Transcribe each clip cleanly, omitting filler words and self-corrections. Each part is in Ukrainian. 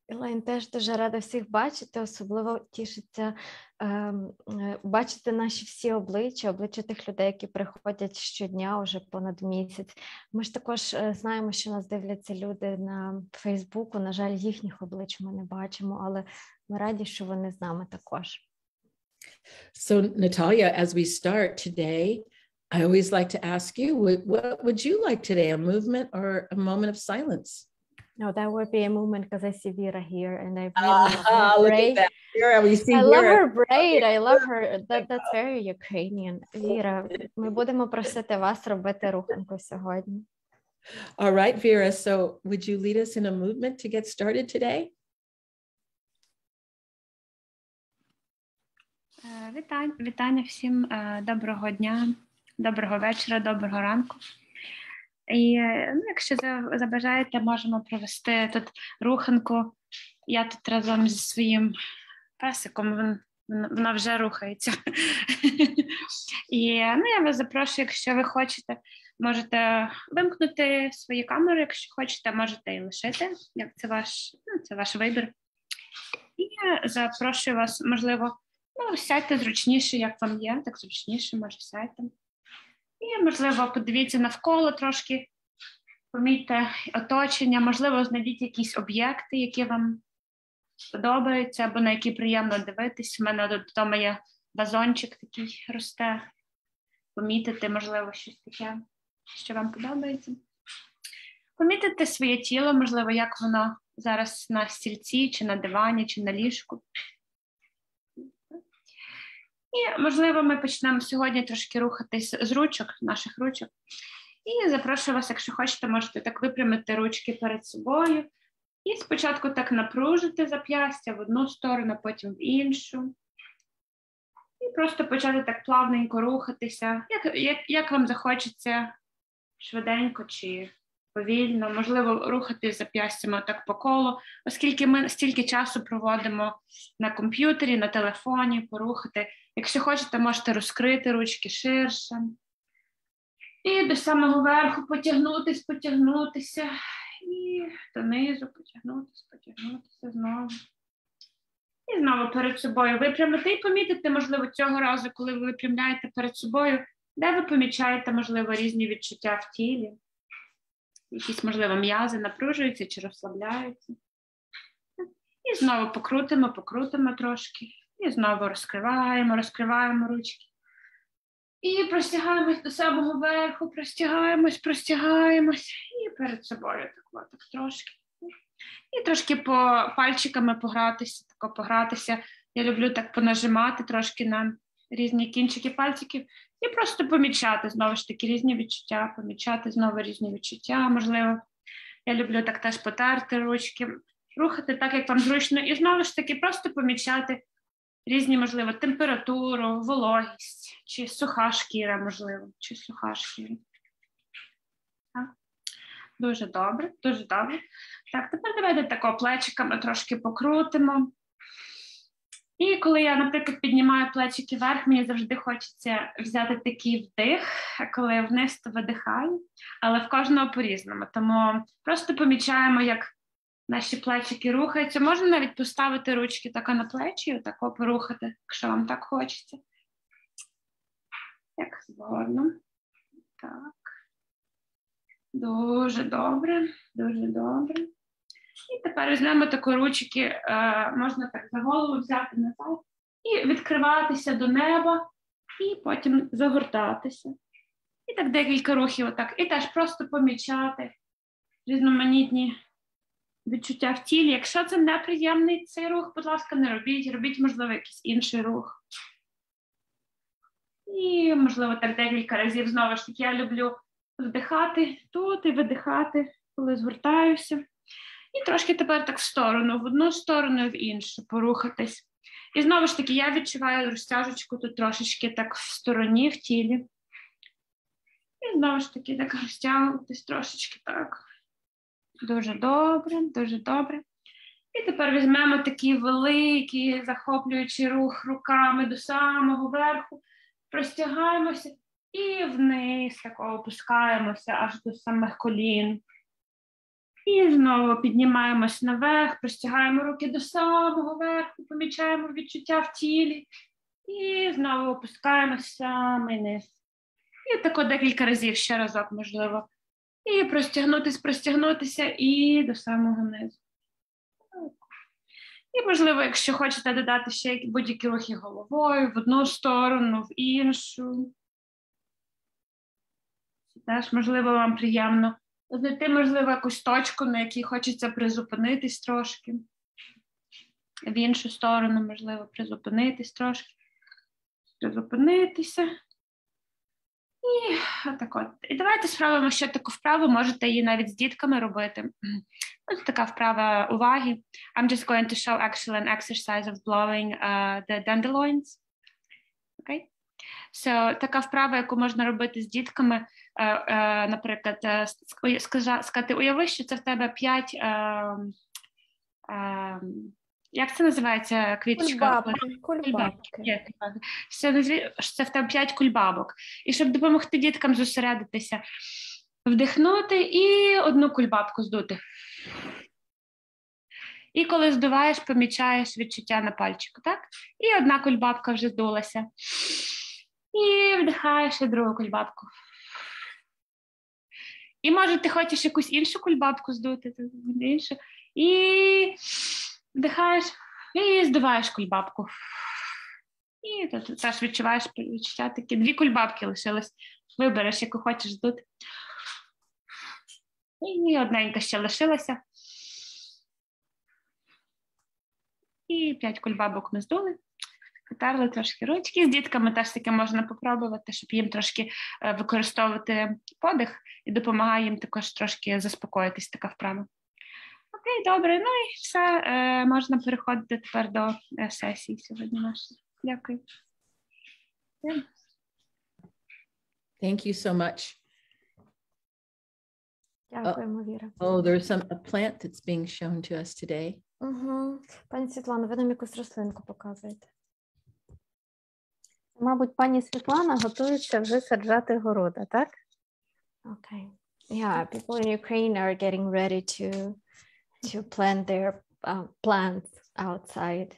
Елейн, теж дуже рада всіх бачити, особливо тішиться бачити наші всі обличчя тих людей, які приходять щодня, уже понад місяць. Ми ж також знаємо, що нас дивляться люди на Фейсбуку, на жаль, їхніх облич ми не бачимо, але ми раді, що вони з нами також. So, Natalia, as we start today, I always like to ask you, what would you like today, a movement or a moment of silence? No, that would be a moment because I see Vera here and I really love her look braid. at that. Vera, we see I Vera. love her braid, I love her, that's very Ukrainian. Віра, ми будемо просити вас робити руханку сьогодні. All right, Vera, so would you lead us in a movement to get started today? Вітання всім, доброго дня, доброго вечора, доброго ранку. І якщо забажаєте, можемо провести тут руханку. Я тут разом зі своїм песиком, вона вже рухається. І я вас запрошую, якщо ви хочете, можете вимкнути свої камери, якщо хочете, можете і лишити, як це ваш вибір. І запрошую вас, можливо, сядьте зручніше, як вам є, так зручніше, може сядьте. І, можливо, подивіться навколо трошки, помітьте оточення, можливо, знайдіть якісь об'єкти, які вам подобаються, або на які приємно дивитись. У мене вдома є вазончик такий росте. Помітити, можливо, щось таке, що вам подобається. Помітити своє тіло, можливо, як воно зараз на стільці, чи на дивані, чи на ліжку. І, можливо, ми почнемо сьогодні трошки рухатись з ручок, наших ручок. І запрошую вас, якщо хочете, можете так випрямити ручки перед собою. І спочатку так напружити зап'ястя в одну сторону, потім в іншу. І просто почати так плавненько рухатися, як вам захочеться, швиденько чи повільно. Можливо, рухати зап'ястями так по колу, оскільки ми стільки часу проводимо на комп'ютері, на телефоні, порухати. Якщо хочете, можете розкрити ручки ширше. І до самого верху потягнутися. І донизу потягнутися знову. І знову перед собою випрямити і помітити, можливо, цього разу, коли ви випрямляєте перед собою, де ви помічаєте, можливо, різні відчуття в тілі. Якісь, можливо, м'язи напружуються чи розслабляються. І знову покрутимо трошки. І знову розкриваємо ручки. І простягаємось до самого верху, простягаємось. І перед собою так трошки. І трошки по пальчиками погратися. Я люблю так понажимати трошки на різні кінчики пальчиків. І просто помічати, знову ж таки, різні відчуття, помічати знову різні відчуття, можливо. Я люблю так теж потерти ручки, рухати так, як вам зручно. І знову ж таки, просто помічати різні, можливо, температуру, вологість, чи суха шкіра, можливо, Так. Дуже добре. Так, тепер давайте тако плечиками трошки покрутимо. І коли я, наприклад, піднімаю плечики вверх, мені завжди хочеться взяти такий вдих, а коли вниз, то видихаю, але в кожного по-різному. Тому просто помічаємо, як наші плечики рухаються. Можна навіть поставити ручки тако на плечі і отако порухати, якщо вам так хочеться. Як згодно. Так. Дуже добре. І тепер візьмемо такі ручки, можна так за голову взяти назад і відкриватися до неба, і потім загортатися. І так декілька рухів отак. І теж просто помічати різноманітні відчуття в тілі. Якщо це неприємний цей рух, будь ласка, не робіть, можливо, якийсь інший рух. І, можливо, так декілька разів. Знову ж таки, я люблю вдихати тут і видихати, коли згортаюся. І трошки тепер так в сторону, в одну сторону і в іншу порухатись. І знову ж таки, я відчуваю розтяжечку тут трошечки так в стороні, в тілі. І знову ж таки так розтягуватись трошечки так. Дуже добре. І тепер візьмемо такий великий, захоплюючий рух руками до самого верху, простягаємося і вниз так опускаємося аж до самих колін. І знову піднімаємось наверх, простягаємо руки до самого верху, помічаємо відчуття в тілі. І знову опускаємося самий низ. І тако декілька разів, ще разок можливо. І простягнутися і до самого низу. І можливо, якщо хочете додати ще будь-які рухи головою в одну сторону, в іншу. Теж, можливо, вам приємно знайти, можливо, якусь точку, на якій хочеться призупинитись трошки. В іншу сторону, можливо, призупинитись трошки. Призупинитися. І отак от. І давайте спробуємо ще таку вправу, можете її навіть з дітками робити. Ось така вправа уваги. I'm just going to show actually an exercise of blowing the dandelions. Okay? So, така вправа, яку можна робити з дітками, наприклад, сказати, уяви, що це в тебе 5, як це називається квіточка? Кульбабки. Це в тебе 5 кульбабок. І щоб допомогти діткам зосередитися, вдихнути і одну кульбабку здути. І коли здуваєш, помічаєш відчуття на пальчику, так? І одна кульбабка вже здулася. І вдихаєш і другу кульбабку. І може ти хочеш якусь іншу кульбабку здути, іншу. І вдихаєш і здуваєш кульбабку. І тут теж відчуваєш відчуття такі. 2 кульбабки лишилось. Вибереш, яку хочеш здути. І одненька ще лишилася. І 5 кульбабок ми здули. Потерли трошки ручки. З дітками теж таке можна попробувати, щоб їм трошки використовувати подих і допомагає їм також трошки заспокоїтись, така вправа. Окей, добре. Ну і все, можна переходити тепер до сесії сьогодні нашої. Дякую. Thank you so much. Дякуємо, Віра. Oh, there's a plant that's being shown to us today. Пані Світлана, ви нам якусь рослинку показуєте? Мабуть, пані Світлана готується вже саджати города, так? Okay. Yeah, people in Ukraine are getting ready to plant their plants outside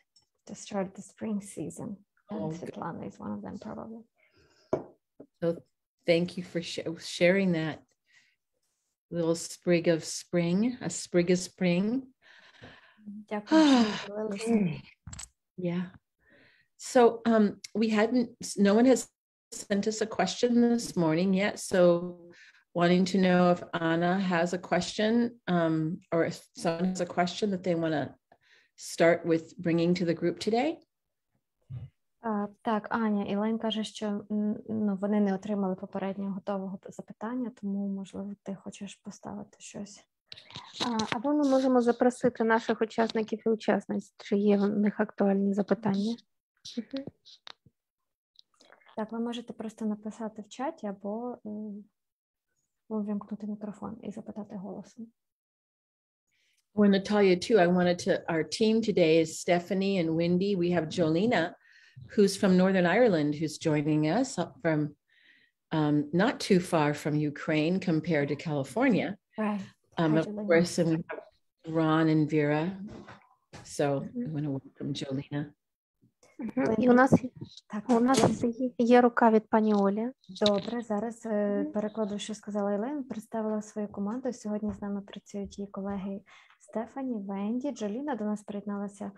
to start the spring season. And Svetlana is one of them, probably. So thank you for sharing that little sprig of spring, a sprig of spring. Okay. Yeah. So no one has sent us a question this morning yet. So wanting to know if Anna has a question or if someone has a question that they want to start with bringing to the group today. Так, Аня, Ілайн каже, що вони не отримали попереднього готового запитання, тому, можливо, ти хочеш поставити щось. Або ми можемо запросити наших учасників і учасниць, чи є в них актуальні запитання. Так, ви можете просто написати в чаті або увімкнути мікрофон і запитати голосом. Well, Natalia, too, I wanted to, our team today is Stephanie and Wendy. We have Jolina, who's from Northern Ireland, who's joining us up from not too far from Ukraine compared to California. Right. Of course, and we have Ron and Vera. So I want to welcome Jolina. І у нас є рука від пані Олі. Добре, зараз перекладу, що сказала Ілен, представила свою команду. Сьогодні з нами працюють її колеги Стефані, Венді, Джоліна до нас приєдналася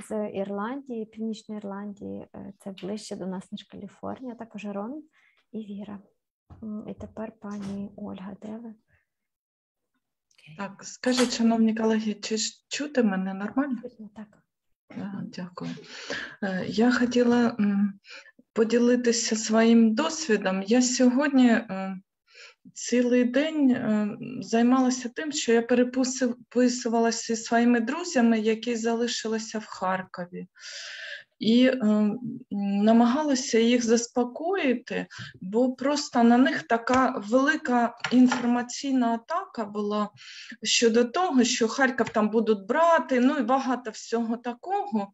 з Ірландії, Північної Ірландії, це ближче до нас, ніж Каліфорнія, також Рон і Віра. І тепер пані Ольга, де ви? Так, скажіть, шановні колеги, чи чути мене нормально? Так. Дякую. Я хотіла поділитися своїм досвідом. Я сьогодні цілий день займалася тим, що я переписувалася зі своїми друзями, які залишилися в Харкові. І намагалася їх заспокоїти, бо просто на них така велика інформаційна атака була щодо того, що Харків там будуть брати, ну і багато всього такого.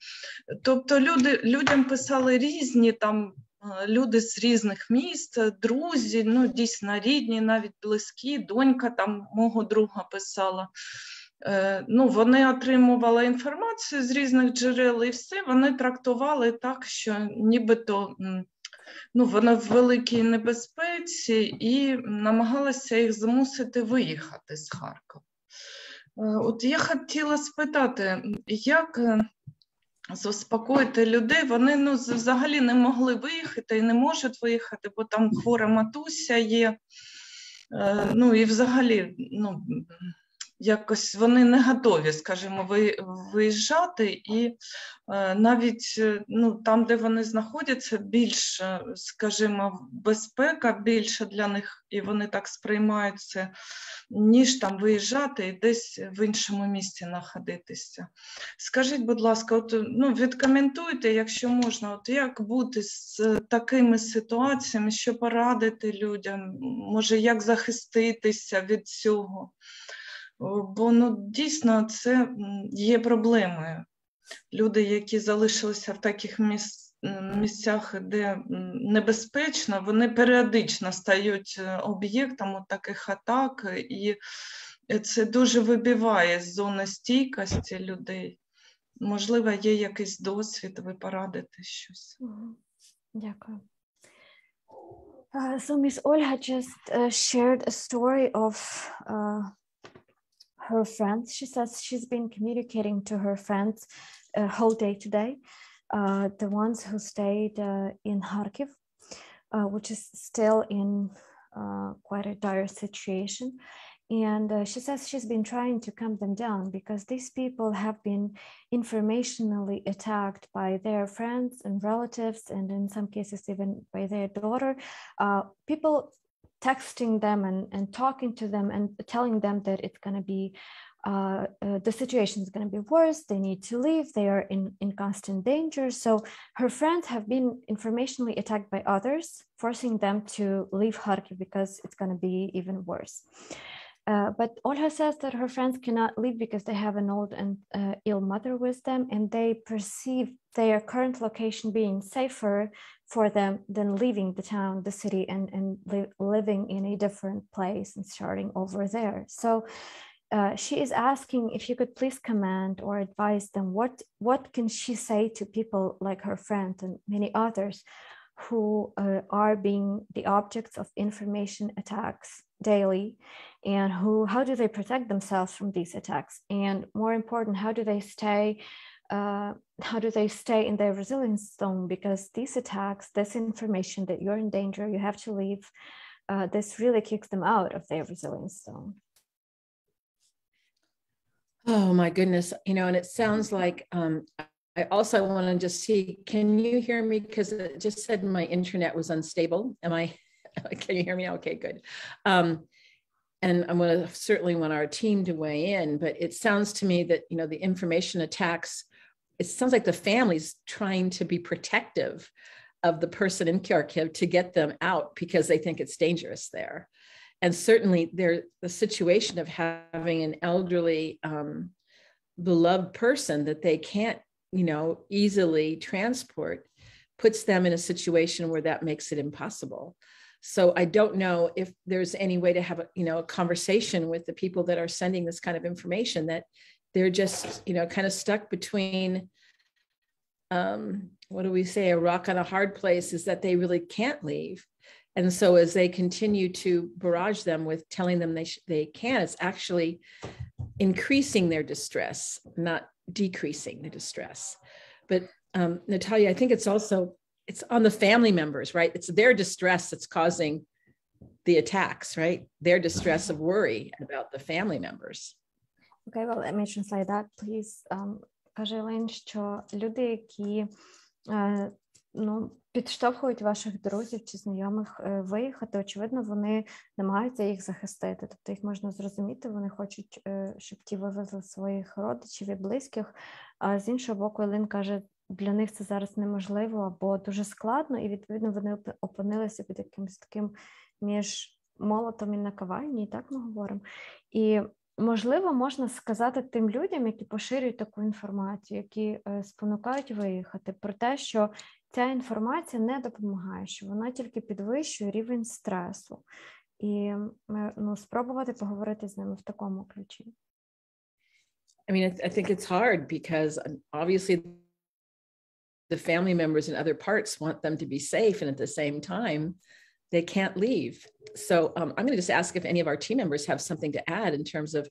Тобто людям писали різні там люди з різних міст, друзі, ну, дійсно рідні, навіть близькі, донька там мого друга писала. Ну, вони отримували інформацію з різних джерел і все, вони трактували так, що нібито ну, вона в великій небезпеці і намагалася їх змусити виїхати з Харкова. От я хотіла спитати, як заспокоїти людей? Вони ну, взагалі не могли виїхати і не можуть виїхати, бо там хвора матуся є. Ну і взагалі, ну, якось вони не готові, скажімо, виїжджати, і навіть ну, там, де вони знаходяться, більш, скажімо, безпека більше для них, і вони так сприймають це, ніж там виїжджати і десь в іншому місці знаходитися. Скажіть, будь ласка, от, ну, відкоментуйте, якщо можна, от як бути з такими ситуаціями, що порадити людям, може, як захиститися від цього? Бо ну, дійсно це є проблемою. Люди, які залишилися в таких місцях, де небезпечно, вони періодично стають об'єктом таких атак, і це дуже вибиває з зони стійкості людей. Можливо, є якийсь досвід, ви порадите щось. Дякую. So Miss Olga just shared a story of her friends. She says she's been communicating to her friends whole day today, the ones who stayed in Kharkiv, which is still in quite a dire situation. And she says she's been trying to calm them down because these people have been informationally attacked by their friends and relatives, and in some cases even by their daughter. People texting them and talking to them and telling them that it's going to be, the situation is going to be worse, they need to leave, they are in constant danger. So her friends have been informationally attacked by others, forcing them to leave Kharkiv because it's going to be even worse. But Olga says that her friends cannot leave because they have an old and ill mother with them, and they perceive their current location being safer for them than leaving the town, the city, and living in a different place and starting over there. So she is asking if you could please comment or advise them what can she say to people like her friends and many others who are being the objects of information attacks daily, and how do they protect themselves from these attacks, and more important, how do they stay in their resilience zone, because these attacks, this information that you're in danger, you have to leave, this really kicks them out of their resilience zone. Oh my goodness, you know, and it sounds like I also want to just see, can you hear me? Because it just said my internet was unstable. Can you hear me? Okay, good. And I'm going to certainly want our team to weigh in, but it sounds to me that, you know, the information attacks, it sounds like the family's trying to be protective of the person in Kharkiv to get them out because they think it's dangerous there. And certainly the situation of having an elderly, beloved person that they can't, you know, easily transport puts them in a situation where that makes it impossible. So I don't know if there's any way to have a conversation with the people that are sending this kind of information, that they're just, you know, kind of stuck between, what do we say, a rock on a hard place, is that they really can't leave. And so as they continue to barrage them with telling them they can, it's actually increasing their distress, not decreasing the distress. But Natalia, I think it's on the family members, right? It's their distress that's causing the attacks, right? Their distress of worry about the family members. Okay, well, let me translate that, please. Каже Елен, що люди, які підштовхують ваших друзів чи знайомих виїхати, очевидно, вони намагаються їх захистити. Тобто їх можна зрозуміти, вони хочуть, щоб ті вивезли своїх родичів і близьких. А з іншого боку, Елен каже, для них це зараз неможливо або дуже складно, і, відповідно, вони опинилися під якимось таким між молотом і наковальні, так ми говоримо. І, можливо, можна сказати тим людям, які поширюють таку інформацію, які спонукають виїхати, про те, що ця інформація не допомагає, що вона тільки підвищує рівень стресу. І спробувати поговорити з ними в такому ключі. I mean, I think it's hard because obviously the family members in other parts want them to be safe, and at the same time, they can't leave. So I'm going to just ask if any of our team members have something to add in terms of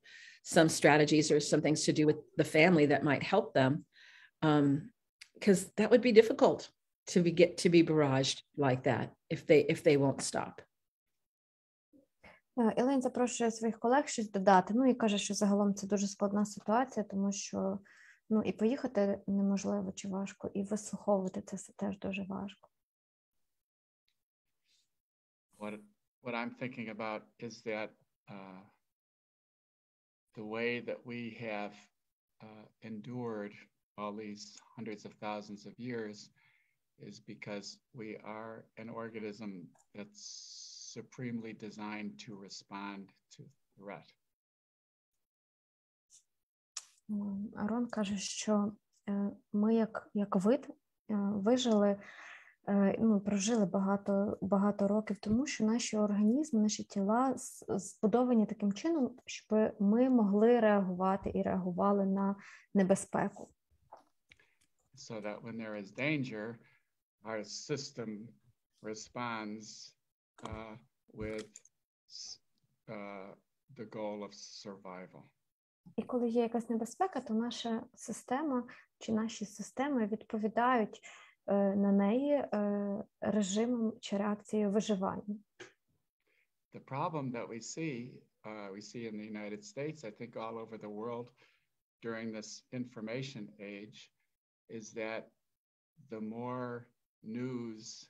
some strategies or some things to do with the family that might help them, because that would be difficult to be barraged like that if they won't stop. Елен запрошує своїх колег щось додати, і каже, що загалом це дуже складна ситуація, тому що і поїхати неможливо чи важко, і вислуховувати це все теж дуже важко. What I'm thinking about is that the way that we have endured all these hundreds of thousands of years is because we are an organism that's supremely designed to respond to threat. Арон каже, що ми як вид вижили, прожили багато років тому, що наші організми, наші тіла збудовані таким чином, щоб ми могли реагувати і реагували на небезпеку. So that when there is danger, our system responds with the goal of survival. І коли є якась небезпека, то наша система чи наші системи відповідають на неї режимом чи реакцією виживання. The problem that we see in the United States, I think all over the world during this information age, is that the more news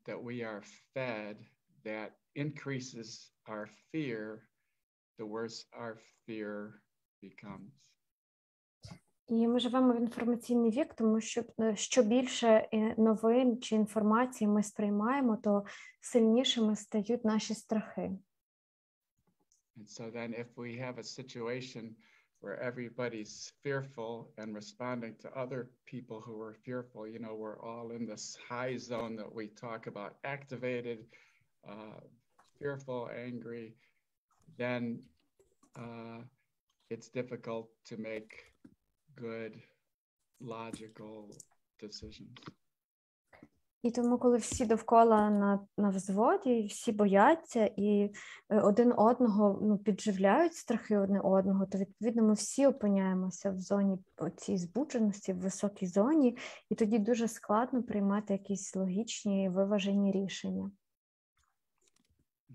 that we are fed that increases our fear, the worse our fear becomes. І ми живемо в інформаційний вік, тому що більше новин чи інформації ми сприймаємо, то сильнішими стають наші страхи. And so then if we have a situation where everybody's fearful and responding to other people who are fearful, we're all in this high zone that we talk about, activated, fearful, angry, then it's difficult to make good, logical decisions. І тому, коли всі довкола на взводі, всі бояться і один одного підживляють страхи одне одного, то, відповідно, ми всі опиняємося в зоні цієї збудженості, в високій зоні, і тоді дуже складно приймати якісь логічні, виважені рішення.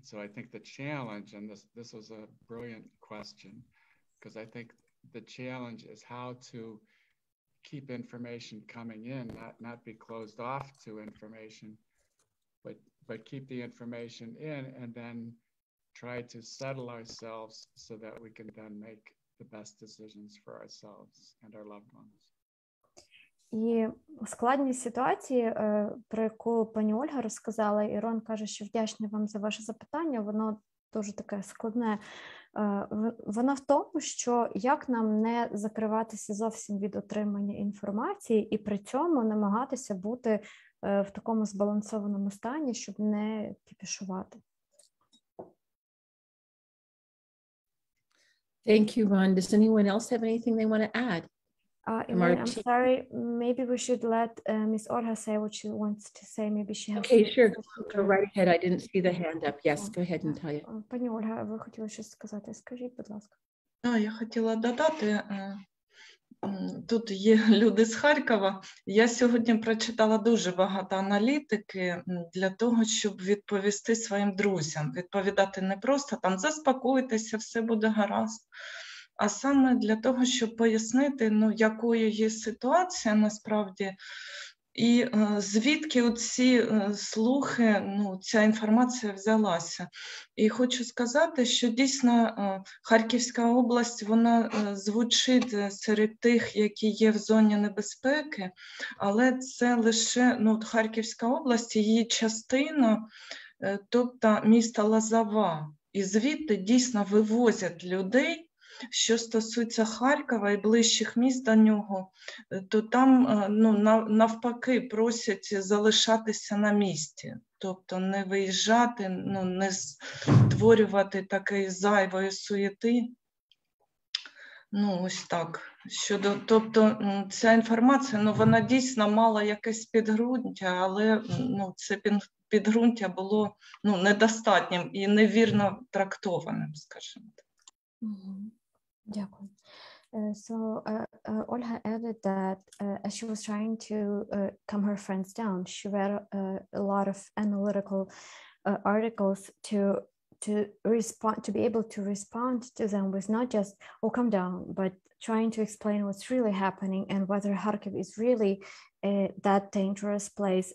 So I think the challenge, and this was a brilliant question, because I think the challenge is how to keep information coming in, not be closed off to information, but keep the information in and then try to settle ourselves so that we can then make the best decisions for ourselves and our loved ones. І складність ситуації, про яку пані Ольга розказала, Ірон каже, що вдячний вам за ваше запитання, воно дуже таке складне. Вона в тому, що як нам не закриватися зовсім від отримання інформації і при цьому намагатися бути в такому збалансованому стані, щоб не кіпішувати. Thank you, Ron. Does anyone else have anything they want to add? I'm sorry, maybe we should let Miss Olga say what she wants to say. Maybe she has... Okay, sure. Go right ahead. I didn't see the hand up. Yes, go ahead, Natalia. Пані Ольга, ви хотіли щось сказати? Скажіть, будь ласка. Я хотіла додати, тут є люди з Харкова. Я сьогодні прочитала дуже багато аналітики для того, щоб відповісти своїм друзям. Відповідати не просто там заспокойтеся, все буде гаразд. А саме для того, щоб пояснити, якою є ситуація насправді, і звідки ці слухи, ця інформація взялася. І хочу сказати, що дійсно Харківська область, вона звучить серед тих, які є в зоні небезпеки, але це лише Харківська область, її частина, тобто місто Лозова. І звідти дійсно вивозять людей, Що стосується Харкова і ближчих міст до нього, то там навпаки просять залишатися на місці. Тобто не виїжджати, не створювати такої зайвої суєти. Ось так. Тобто ця інформація, вона дійсно мала якесь підґрунтя, але це підґрунтя було недостатнім і невірно трактованим, скажімо так. Дякую. So Olga added that as she was trying to calm her friends down, she read a lot of analytical articles to respond, to be able to respond to them with not just, oh, calm down, but trying to explain what's really happening and whether Kharkiv is really that dangerous place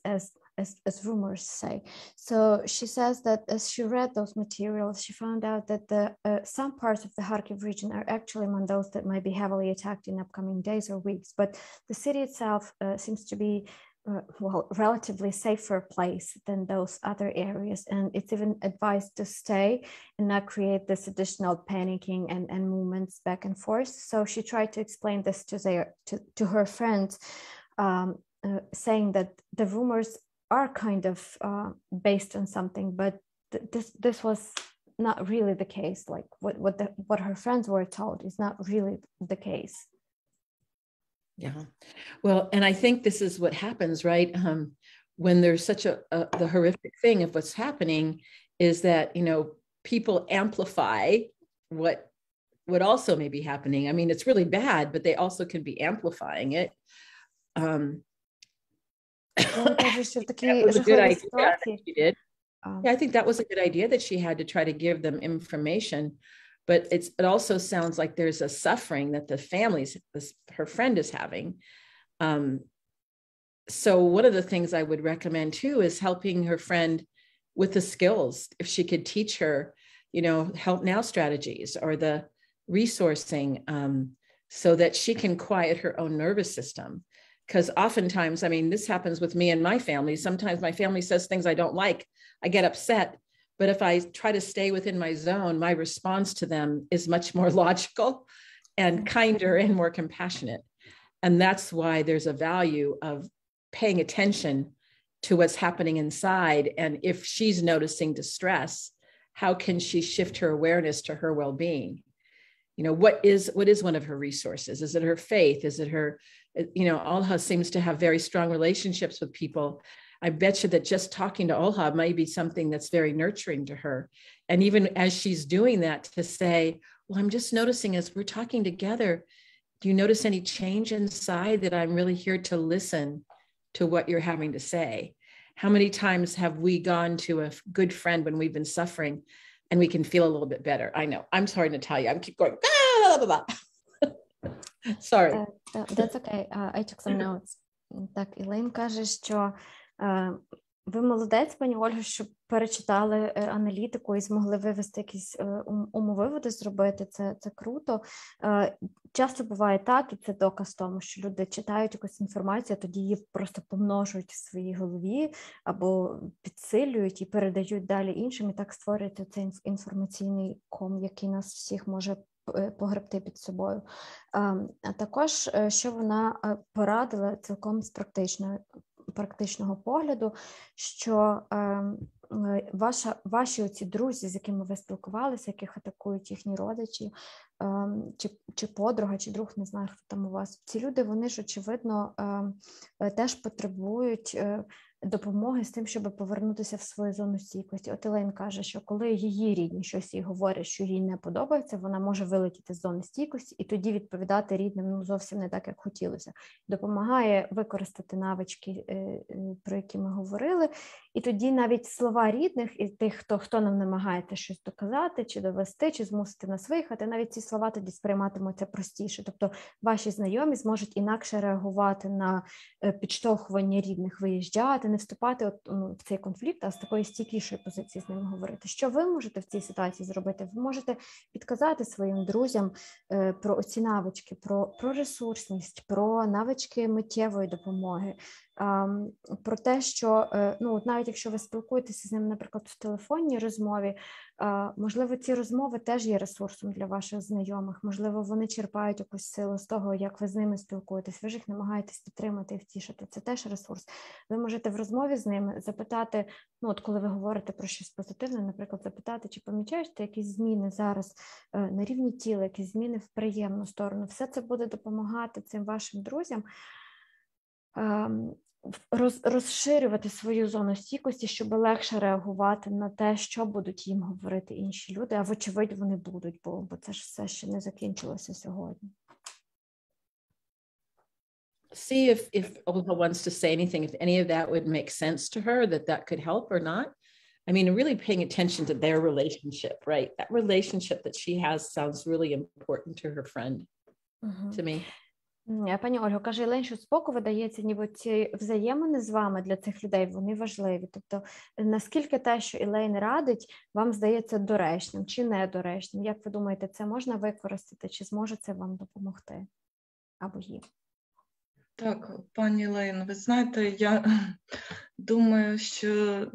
as rumors say. So she says that as she read those materials, she found out that some parts of the Kharkiv region are actually among those that might be heavily attacked in upcoming days or weeks. But the city itself seems to be relatively safer place than those other areas. And it's even advised to stay and not create this additional panicking and movements back and forth. So she tried to explain this to her friends, saying that the rumors are kind of based on something, but this was not really the case. Like what her friends were told is not really the case. Yeah, well, and I think this is what happens, right? When there's such the horrific thing of what's happening is that, people amplify what also may be happening. I mean, it's really bad, but they also can be amplifying it. That was a good idea that she did. Yeah, I think that was a good idea that she had to try to give them information. But it also sounds like there's a suffering that the her friend is having. So one of the things I would recommend too is helping her friend with the skills. If she could teach her, help now strategies or the resourcing so that she can quiet her own nervous system. Because oftentimes, I mean, this happens with me and my family. Sometimes my family says things I don't like. I get upset. But if I try to stay within my zone, my response to them is much more logical and kinder and more compassionate. And that's why there's a value of paying attention to what's happening inside. And if she's noticing distress, how can she shift her awareness to her well-being? What is one of her resources? Is it her faith? Is it her, Olga seems to have very strong relationships with people. I bet you that just talking to Olga might be something that's very nurturing to her. And even as she's doing that, to say, well, I'm just noticing as we're talking together, do you notice any change inside that I'm really here to listen to what you're having to say? How many times have we gone to a good friend when we've been suffering and we can feel a little bit better? I know, I'm sorry, Natalia, I keep going, blah, blah, blah. Sorry. That's okay, I took some notes. Так, Ілейн каже, що ви молодець, пані Ольго, що перечитали аналітику і змогли вивести якісь умовиводи зробити. Це круто. Часто буває так, і це доказ тому, що люди читають якусь інформацію, а тоді її просто помножують в своїй голові або підсилюють і передають далі іншим, і так створюється цей інформаційний ком, який нас всіх може погребти під собою. А також, що вона порадила цілком з практичного погляду, що ваші оці друзі, з якими ви спілкувалися, яких атакують їхні родичі, чи подруга, чи друг, не знаю, хто там у вас, ці люди, вони ж, очевидно, теж потребують допомоги з тим, щоб повернутися в свою зону стійкості. От Елейн каже, що коли її рідні щось їй говорять, що їй не подобається, вона може вилетіти з зони стійкості і тоді відповідати рідним зовсім не так, як хотілося. Допомагає використати навички, про які ми говорили, і тоді навіть слова рідних і тих, хто нам намагається щось доказати, чи довести, чи змусити нас виїхати, навіть ці слова тоді сприйматимуться простіше. Тобто ваші знайомі зможуть інакше реагувати на підштовхування рідних виїжджати, не вступати в цей конфлікт, а з такої стійкішої позиції з ними говорити. Що ви можете в цій ситуації зробити? Ви можете підказати своїм друзям про ці навички, про ресурсність, про навички миттєвої допомоги, про те, що навіть якщо ви спілкуєтеся з ним, наприклад, в телефонній розмові, Можливо, ці розмови теж є ресурсом для ваших знайомих, можливо, вони черпають якусь силу з того, як ви з ними спілкуєтесь, ви ж їх намагаєтесь підтримати і втішити, це теж ресурс. Ви можете в розмові з ними запитати, ну от коли ви говорите про щось позитивне, наприклад, запитати, чи помічаєш ти якісь зміни зараз на рівні тіла, якісь зміни в приємну сторону. Все це буде допомагати цим вашим друзям розширювати свою зону стійкості, щоб легше реагувати на те, що будуть їм говорити інші люди, а вочевидь вони будуть, бо це ж все ще не закінчилося сьогодні. See if Olga wants to say anything, if any of that would make sense to her, that could help or not. I mean, really paying attention to their relationship, right? That relationship that she has sounds really important to her friend, to me. Пані Ольго, каже Ілейн, що споку видається, ніби ці взаємини з вами для цих людей, вони важливі. Тобто, наскільки те, що Ілейн радить, вам здається доречним чи недоречним? Як ви думаєте, це можна використати, чи зможе це вам допомогти? Або їм? Так, пані Ілейн, ви знаєте, я думаю, що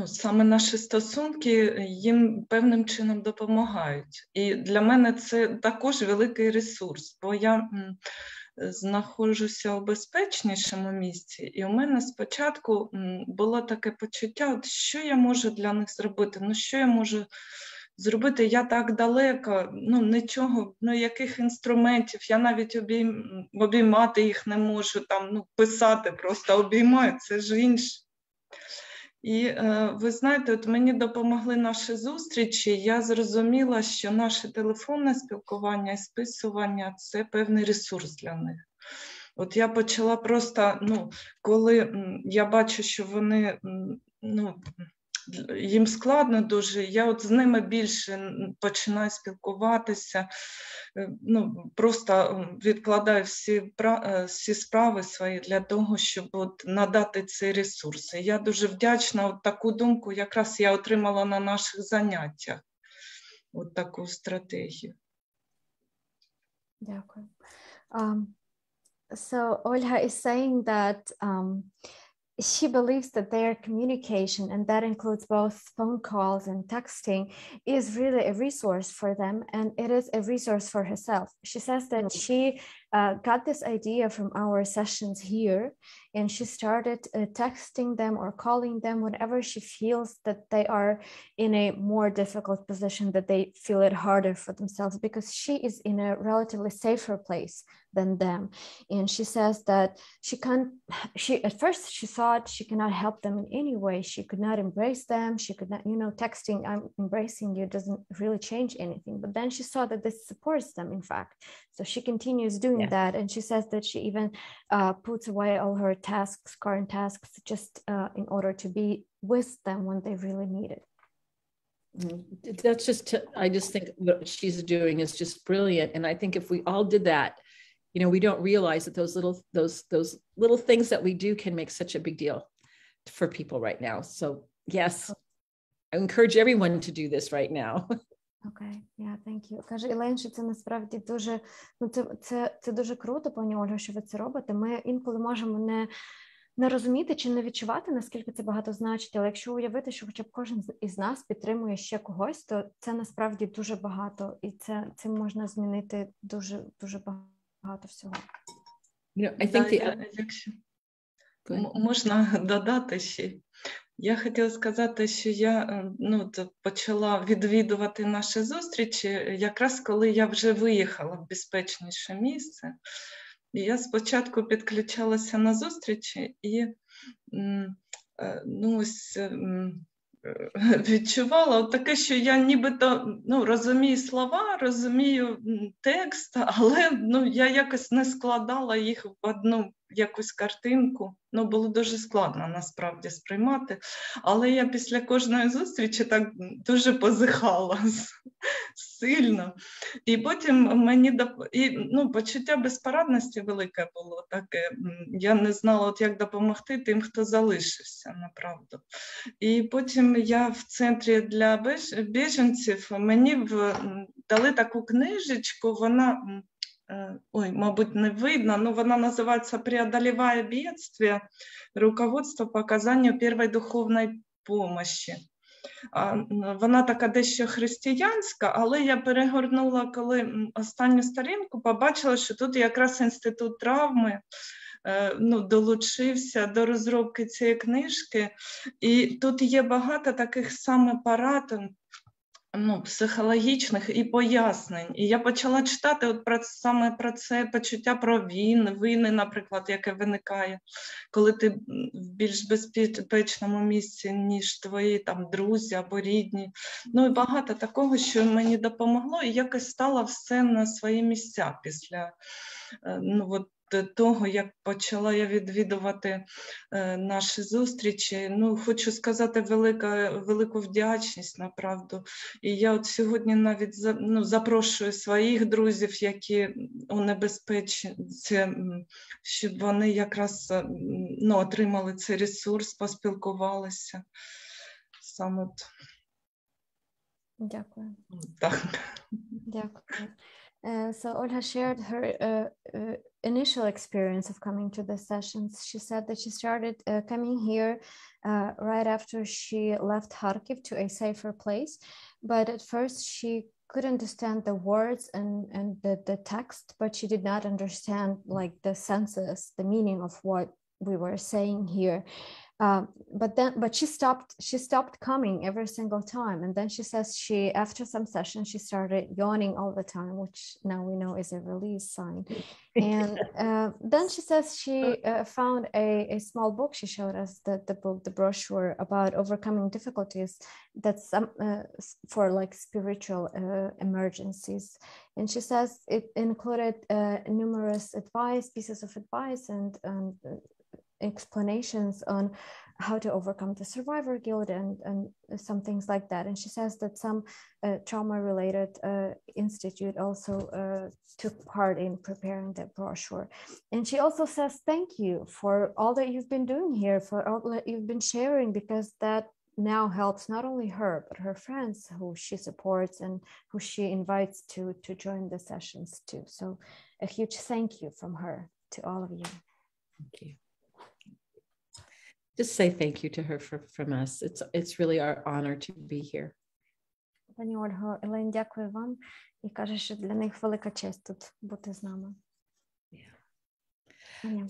саме наші стосунки їм певним чином допомагають. І для мене це також великий ресурс, бо я знаходжуся у безпечнішому місці, і у мене спочатку було таке почуття, от що я можу для них зробити, що я можу зробити, я так далеко, нічого, яких інструментів, я навіть обіймати їх не можу, писати, просто обіймаю, це ж інше. І ви знаєте, от мені допомогли наші зустрічі, я зрозуміла, що наше телефонне спілкування і списування – це певний ресурс для них. От я почала просто, коли я бачу, що вони, їм складно дуже, я от з ними більше починаю спілкуватися, просто відкладаю всі справи свої для того, щоб от надати цей ресурс. І я дуже вдячна, от таку думку якраз я отримала на наших заняттях, от таку стратегію. Дякую. So Olga is saying that she believes that their communication, and that includes both phone calls and texting, is really a resource for them, and it is a resource for herself. She says that she got this idea from our sessions here, and she started texting them or calling them whenever she feels that they are in a more difficult position, that they feel it harder for themselves, because she is in a relatively safer place than them. And she says that at first she thought she cannot help them in any way. She could not embrace them. She could not, texting, I'm embracing you doesn't really change anything. But then she saw that this supports them, in fact. So she continues doing that. And she says that she even puts away all her tasks, current tasks, just in order to be with them when they really need it. That's I just think what she's doing is just brilliant. And I think if we all did that, we don't realize that those little things that we do can make such a big deal for people right now. So yes, I encourage everyone to do this right now. Okay, yeah, thank you. Каже Ілейн, що це насправді дуже, це дуже круто, пані Ольго, що ви це робите. Ми інколи можемо не розуміти чи не відчувати, наскільки це багато значить, але якщо уявити, що хоча б кожен із нас підтримує ще когось, то це насправді дуже багато, і цим можна змінити дуже, дуже багато всього. I think якщо можна додати ще. Я хотіла сказати, що я почала відвідувати наші зустрічі якраз коли я вже виїхала в безпечніше місце. І я спочатку підключалася на зустрічі і відчувала таке, що я нібито розумію слова, розумію текст, але я якось не складала їх в одну якусь картинку. Було дуже складно насправді сприймати, але я після кожної зустрічі так дуже позихала сильно. І потім мені почуття безпорадності велике було таке. Я не знала, як допомогти тим, хто залишився, направду. І потім я в центрі для біженців, мені дали таку книжечку, вона... мабуть, не видно, но вона називається «Преодолевая бедствия. Руководство по оказанию первой духовной помощи». Вона така дещо християнська, але я перегорнула, коли останню сторінку, побачила, що тут якраз інститут травми долучився до розробки цієї книжки. І тут є багато таких саме порад, психологічних і пояснень. І я почала читати саме про це почуття про вини, наприклад, яке виникає, коли ти в більш безпечному місці, ніж твої там друзі або рідні. І багато такого, що мені допомогло, і якось стало все на свої місця після того, як почала я відвідувати наші зустрічі. Хочу сказати велику вдячність, направду. І я от сьогодні навіть запрошую своїх друзів, які у небезпеці, щоб вони якраз отримали цей ресурс, поспілкувалися. Саме Дякую. так. Дякую. So Olga shared her initial experience of coming to the sessions. She said that she started coming here right after she left Kharkiv to a safer place, but at first she could understand the words and the text, but she did not understand like the senses, the meaning of what we were saying here. But she stopped coming every single time, and then she says after some sessions she started yawning all the time, which now we know is a release sign. And then she says she found a small book. She showed us the book, the brochure about overcoming difficulties that's for like spiritual emergencies. And she says it included numerous pieces of advice and explanations on how to overcome the survivor guilt and some things like that. And she says that some trauma-related institute also took part in preparing the brochure. And she also says thank you for all that you've been doing here, for all that you've been sharing, because that now helps not only her, but her friends who she supports and who she invites to join the sessions too. So a huge thank you from her to all of you. Thank you. Just say thank you to her from us. It's really our honor to be here. Пані Ольго, Елен дякує вам і каже, що для них велика честь тут бути з нами. Yeah.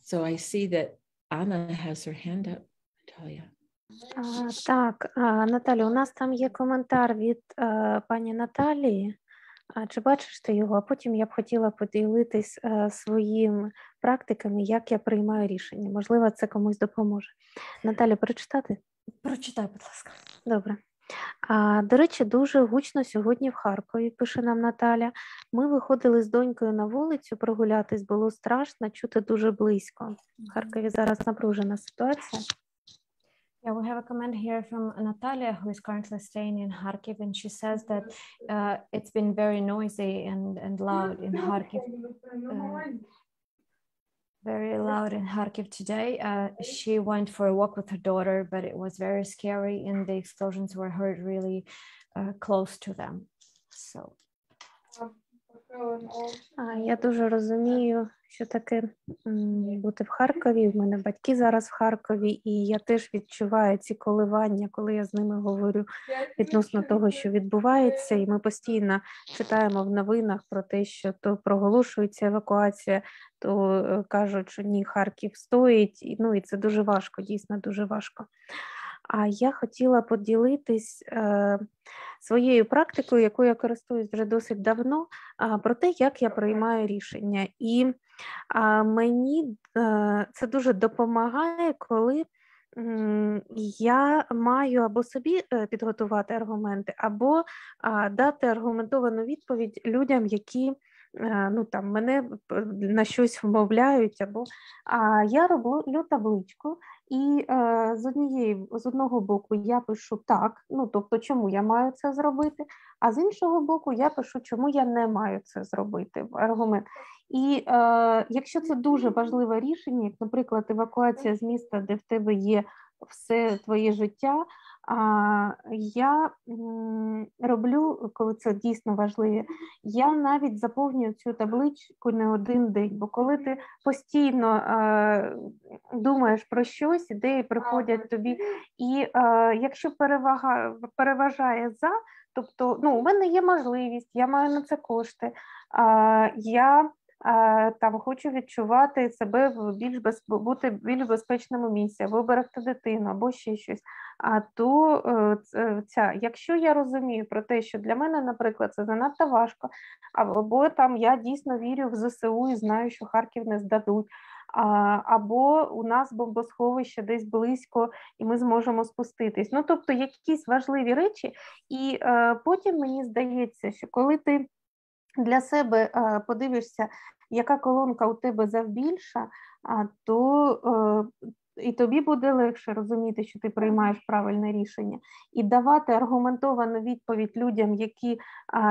So I see that Anna has her hand up, Natalia. Так, Наталя, у нас там є коментар від пані Наталії. Чи бачиш ти його? А потім я б хотіла поділитись своїми практиками, як я приймаю рішення. Можливо, це комусь допоможе. Наталя, прочитати? Прочитай, будь ласка. Добре. До речі, дуже гучно сьогодні в Харкові, пише нам Наталя. Ми виходили з донькою на вулицю прогулятись, було страшно, чути дуже близько. В Харкові зараз напружена ситуація. Yeah, we have a comment here from Natalia, who is currently staying in Kharkiv, and she says that it's been very noisy and loud in Kharkiv. Very loud in Kharkiv today. She went for a walk with her daughter, but it was very scary, and the explosions were heard really close to them. So. Я дуже розумію, що таке бути в Харкові. У мене батьки зараз в Харкові, і я теж відчуваю ці коливання, коли я з ними говорю відносно того, що відбувається. І ми постійно читаємо в новинах про те, що то проголошується евакуація, то кажуть, що ні, Харків стоїть. І це дуже важко, дійсно дуже важко. А я хотіла поділитись своєю практикою, якою я користуюсь вже досить давно, про те, як я приймаю рішення. І мені це дуже допомагає, коли я маю або собі підготувати аргументи, або дати аргументовану відповідь людям, які мене на щось вмовляють, або я роблю табличку, і з одного боку я пишу так, тобто чому я маю це зробити, а з іншого боку я пишу, чому я не маю це зробити, аргумент. І якщо це дуже важливе рішення, як, наприклад, евакуація з міста, де в тебе є все твоє життя, Я роблю, коли це дійсно важливо, я навіть заповнюю цю табличку не один день, бо коли ти постійно думаєш про щось, ідеї приходять тобі, і якщо переважає за, тобто, у мене є можливість, я маю на це кошти, я там хочу відчувати себе бути в більш безпечному місці, або берегти дитину, або ще щось. Якщо я розумію про те, що для мене, наприклад, це занадто важко, або там я дійсно вірю в ЗСУ і знаю, що Харків не здадуть, або у нас бомбосховище десь близько, і ми зможемо спуститись. Тобто якісь важливі речі, і потім мені здається, що коли ти для себе подивишся, яка колонка у тебе завбільша, то і тобі буде легше розуміти, що ти приймаєш правильне рішення. І давати аргументовану відповідь людям, які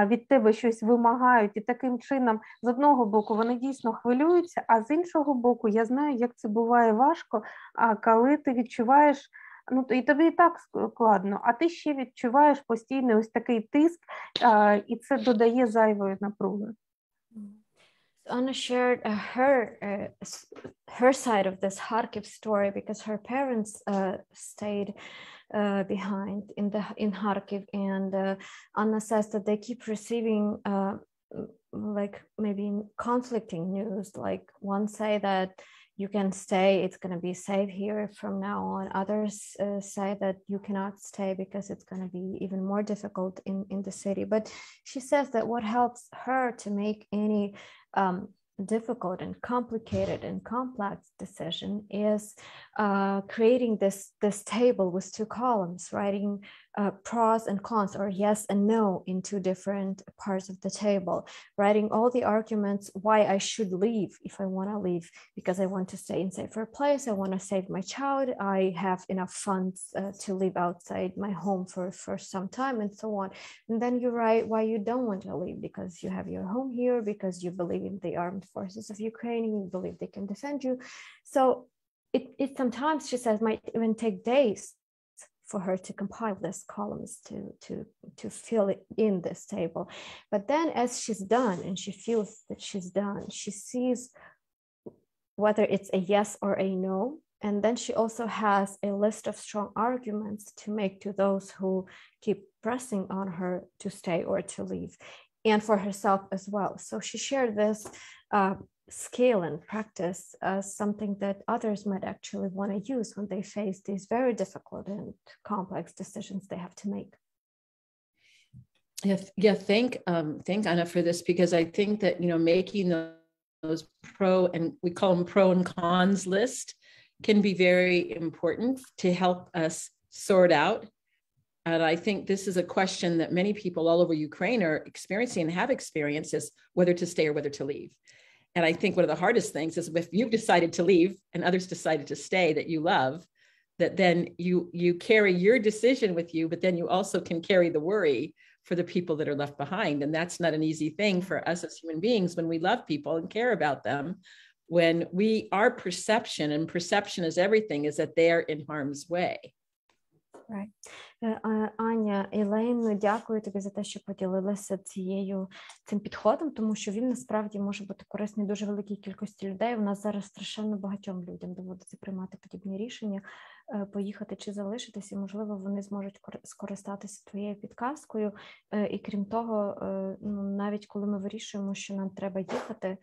від тебе щось вимагають, і таким чином, з одного боку, вони дійсно хвилюються, а з іншого боку, я знаю, як це буває важко, коли ти відчуваєш, і тобі і так складно, а ти ще відчуваєш постійний ось такий тиск, і це додає зайвої напруги. Anna shared her side of this Kharkiv story because her parents stayed behind in Kharkiv, and Anna says that they keep receiving like maybe conflicting news, like one say that you can stay, it's going to be safe here from now on. Others say that you cannot stay because it's going to be even more difficult in the city. But she says that what helps her to make any difficult and complicated and complex decision is creating this table with two columns, writing pros and cons, or yes and no, in two different parts of the table, writing all the arguments why I should leave if I want to leave, because I want to stay in a safer place, I want to save my child, I have enough funds to live outside my home for some time, and so on. And then you write why you don't want to leave, because you have your home here, because you believe in the armed forces of Ukraine, and you believe they can defend you. So it sometimes, she says, might even take days for her to compile these columns to fill it in this table. But then as she's done and she feels that she's done, she sees whether it's a yes or a no. And then she also has a list of strong arguments to make to those who keep pressing on her to stay or to leave, and for herself as well. So she shared this skill and practice as something that others might actually want to use when they face these very difficult and complex decisions they have to make. Thank Anna for this, because I think that, making those we call them pro and cons list can be very important to help us sort out. And I think this is a question that many people all over Ukraine are experiencing and have experienced, is whether to stay or whether to leave. And I think one of the hardest things is if you've decided to leave and others decided to stay that you love, that then you carry your decision with you, but then you also can carry the worry for the people that are left behind. And that's not an easy thing for us as human beings when we love people and care about them. When our perception is everything, is that they're in harm's way. Right. Аня, Елейно, дякую тобі за те, що поділилася цим підходом, тому що він насправді може бути корисний дуже великій кількості людей. У нас зараз страшенно багатьом людям доводиться приймати подібні рішення, поїхати чи залишитись, і, можливо, вони зможуть скористатися твоєю підказкою. І крім того, навіть коли ми вирішуємо, що нам треба їхати,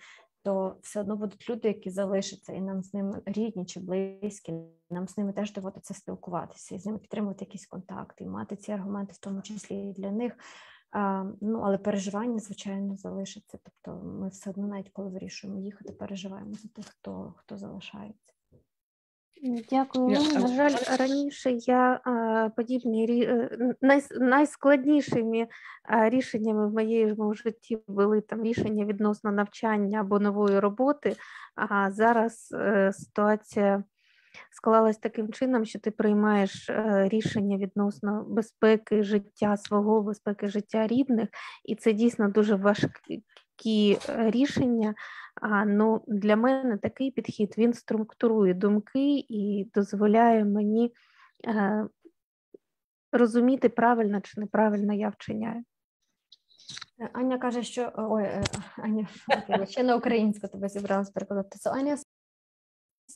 то все одно будуть люди, які залишаться, і нам з ними рідні чи близькі, нам з ними теж доводиться спілкуватися, і з ними підтримувати якісь контакти, і мати ці аргументи, в тому числі і для них. Але переживання, звичайно, залишиться. Тобто ми все одно, навіть коли вирішуємо їхати, переживаємо за тих, хто залишається. Дякую. На жаль, раніше я подібні найскладнішими рішеннями в моєму житті були там рішення відносно навчання або нової роботи, а зараз ситуація склалась таким чином, що ти приймаєш рішення відносно безпеки життя свого, безпеки життя рідних, і це дійсно дуже важкі рішення. Для мене такий підхід, він структурує думки і дозволяє мені розуміти, правильно чи неправильно я вчиняю. Аня каже, що... Аня, ще на українську тебе зібралась перекладати. So Аня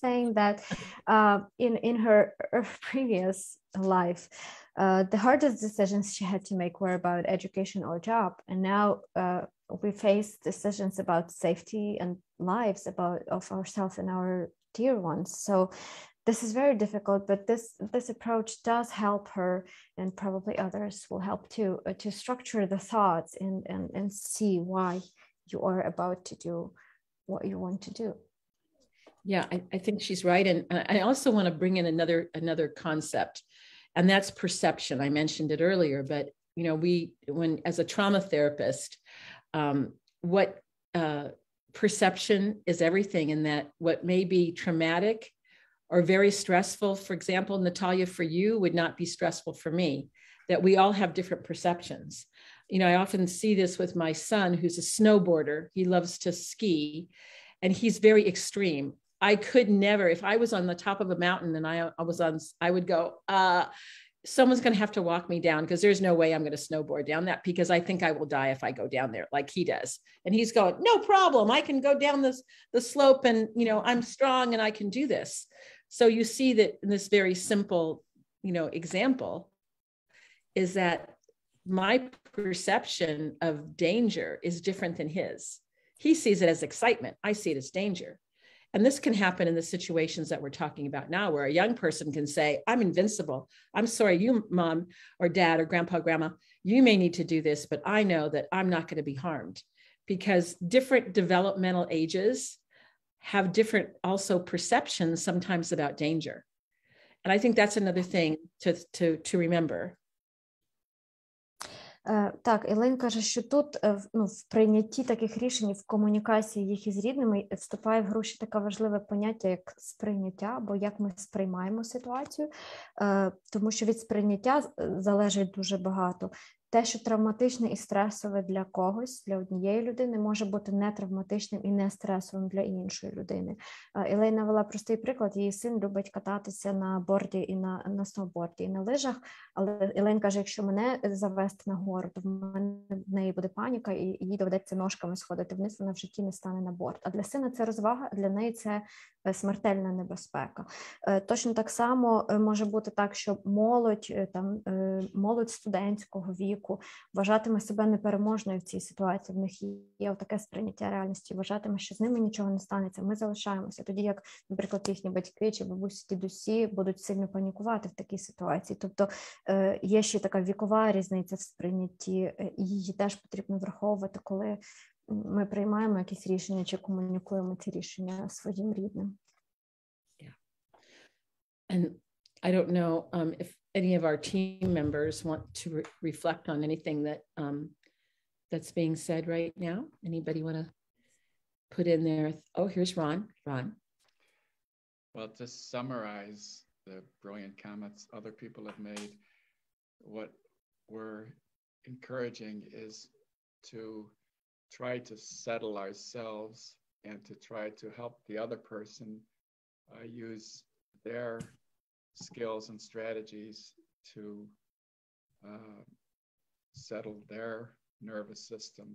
saying that in her previous life, the hardest decisions she had to make were about education or job, and now we face decisions about safety and lives of ourselves and our dear ones. So this is very difficult, but this approach does help her, and probably others will help to structure the thoughts and see why you are about to do what you want to do. Yeah, I think she's right. And I also want to bring in another concept, and that's perception. I mentioned it earlier, but when as a trauma therapist, what perception is everything, in that what may be traumatic or very stressful, for example, Natalia, for you would not be stressful for me, that we all have different perceptions. I often see this with my son, who's a snowboarder. He loves to ski, and he's very extreme. I could never, if I was on the top of a mountain and I would go, someone's going to have to walk me down, because there's no way I'm going to snowboard down that, because I think I will die if I go down there like he does. And he's going, no problem. I can go down the slope, and, I'm strong and I can do this. So you see that in this very simple, example is that my perception of danger is different than his. He sees it as excitement. I see it as danger. And this can happen in the situations that we're talking about now, where a young person can say, I'm invincible. I'm sorry, you mom or dad or grandpa, grandma, you may need to do this, but I know that I'm not going to be harmed, because different developmental ages have different also perceptions sometimes about danger. And I think that's another thing to remember. Так, Елейн каже, що тут в прийнятті таких рішень, в комунікації їх із рідними вступає в гру ще таке важливе поняття, як сприйняття, або як ми сприймаємо ситуацію, тому що від сприйняття залежить дуже багато. Те, що травматичне і стресове для когось, для однієї людини, може бути не травматичним і не стресовим для іншої людини. Елейн навела простий приклад, її син любить кататися на борді і на сноуборді, і на лижах, але Елейн каже, якщо мене завести на гору, то в неї буде паніка, і їй доведеться ножками сходити вниз, вона в житті не стане на борд. А для сина це розвага, а для неї це смертельна небезпека. Точно так само може бути так, що молодь студентського віку вважатиме себе непереможною в цій ситуації, в них є таке сприйняття реальності, вважатиме, що з ними нічого не станеться, ми залишаємося. Тоді як, наприклад, їхні батьки чи бабусі, дідусі будуть сильно панікувати в такій ситуації. Тобто є ще така вікова різниця в сприйнятті, і її теж потрібно враховувати, коли ми приймаємо якісь рішення чи комунікуємо ці рішення своїм рідним. Yeah. And I don't know if any of our team members want to reflect on anything that's being said right now. Anybody want to put in there? Oh, here's Ron. Ron. Well, to summarize the brilliant comments other people have made, what we're encouraging is to try to settle ourselves and to try to help the other person use their skills and strategies to settle their nervous system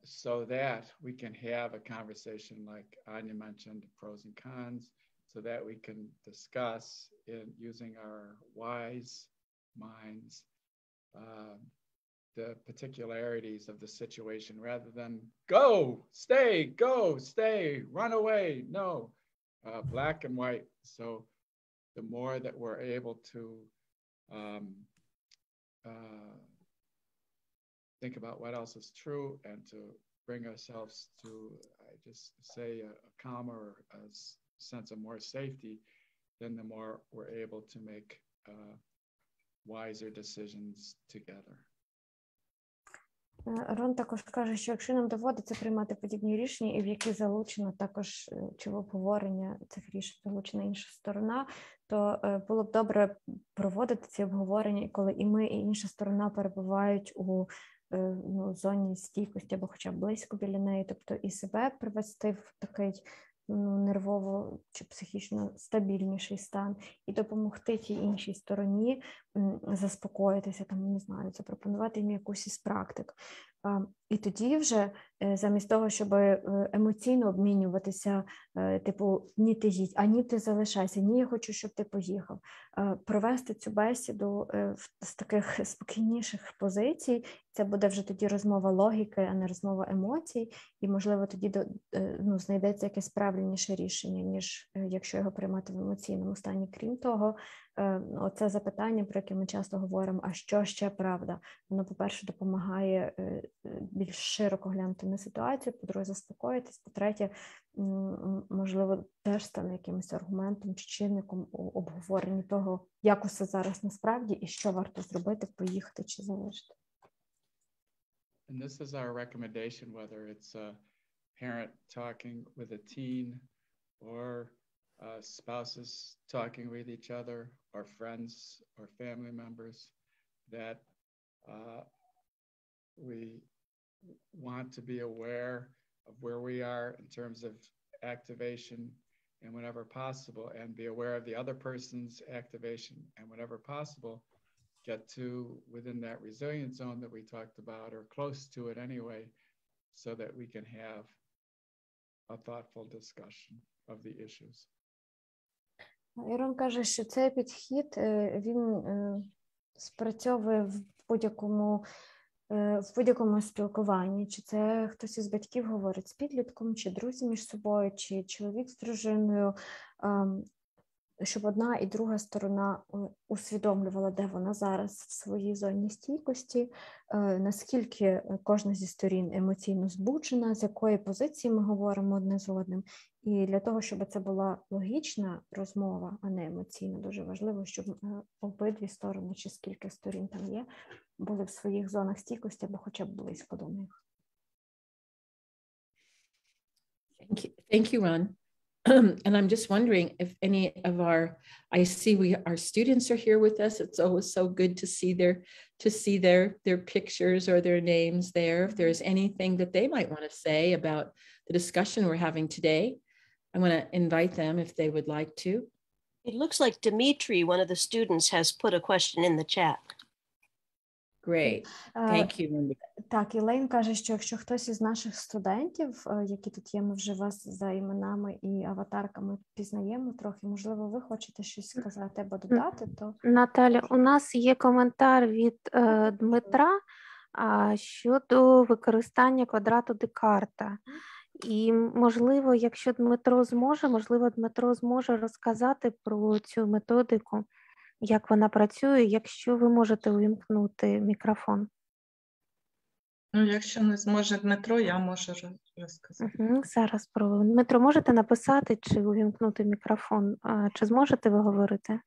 so that we can have a conversation like Anya mentioned, pros and cons, so that we can discuss in using our wise minds the particularities of the situation, rather than go, stay, run away. No, black and white. So the more that we're able to think about what else is true and to bring ourselves to, I just say, a calmer, a sense of more safety, then the more we're able to make wiser decisions together. Рон також каже, що якщо нам доводиться приймати подібні рішення, і в які залучено також чи в обговорення цих рішень залучена інша сторона, то було б добре проводити ці обговорення, коли і ми, і інша сторона перебувають у зоні стійкості або хоча б близько біля неї, тобто і себе привести в такий нервово чи психічно стабільніший стан, і допомогти тій іншій стороні заспокоїтися, там, не знаю, запропонувати їм якусь із практик. І тоді вже замість того, щоб емоційно обмінюватися, типу, ні ти їдь, а ні ти залишайся, ні я хочу, щоб ти поїхав, провести цю бесіду з таких спокійніших позицій, це буде вже тоді розмова логіки, а не розмова емоцій, і, можливо, тоді знайдеться якесь правильніше рішення, ніж якщо його приймати в емоційному стані. Крім того, оце запитання, про яке ми часто говоримо, а що ще правда? Воно, по-перше, допомагає більш широко глянути на ситуацію, по-друге, заспокоїтись, по-третє, можливо, теж стане якимось аргументом чи чинником у обговоренні того, як усе зараз насправді і що варто зробити, поїхати чи залишити. And this is our recommendation, whether it's a parent talking with a teen or spouses talking with each other or friends or family members, that we want to be aware of where we are in terms of activation and whenever possible, and be aware of the other person's activation, and whenever possible, get to within that resilient zone that we talked about, or close to it anyway, so that we can have a thoughtful discussion of the issues. Ірон каже, що цей підхід, він спрацьовує в будь-якому спілкуванні. Чи це хтось із батьків говорить з підлітком, чи друзі між собою, чи чоловік з дружиною, щоб одна і друга сторона усвідомлювала, де вона зараз в своїй зоні стійкості, наскільки кожна зі сторін емоційно збуджена, з якої позиції ми говоримо одне з одним. І для того, щоб це була логічна розмова, а не емоційна, дуже важливо, щоб обидві сторони, чи скільки сторін там є, були в своїх зонах стійкості або хоча б близько до них. Thank you, Ron. And I'm just wondering if any of I see our students are here with us. It's always so good to see their pictures or their names there. If there's anything that they might want to say about the discussion we're having today, I want to invite them if they would like to. It looks like Dimitri, one of the students, has put a question in the chat. Great. Thank you. Так, Ілейн каже, що якщо хтось із наших студентів, які тут є, ми вже вас за іменами і аватарками пізнаємо трохи, можливо, ви хочете щось сказати або додати, то... Наталя, у нас є коментар від Дмитра щодо використання квадрату Декарта. І, можливо, якщо Дмитро зможе розказати про цю методику, як вона працює, якщо ви можете увімкнути мікрофон. Ну, якщо не зможе Дмитро, я можу розказати. Зараз спробуємо. Дмитро, можете написати чи увімкнути мікрофон? Чи зможете ви говорити?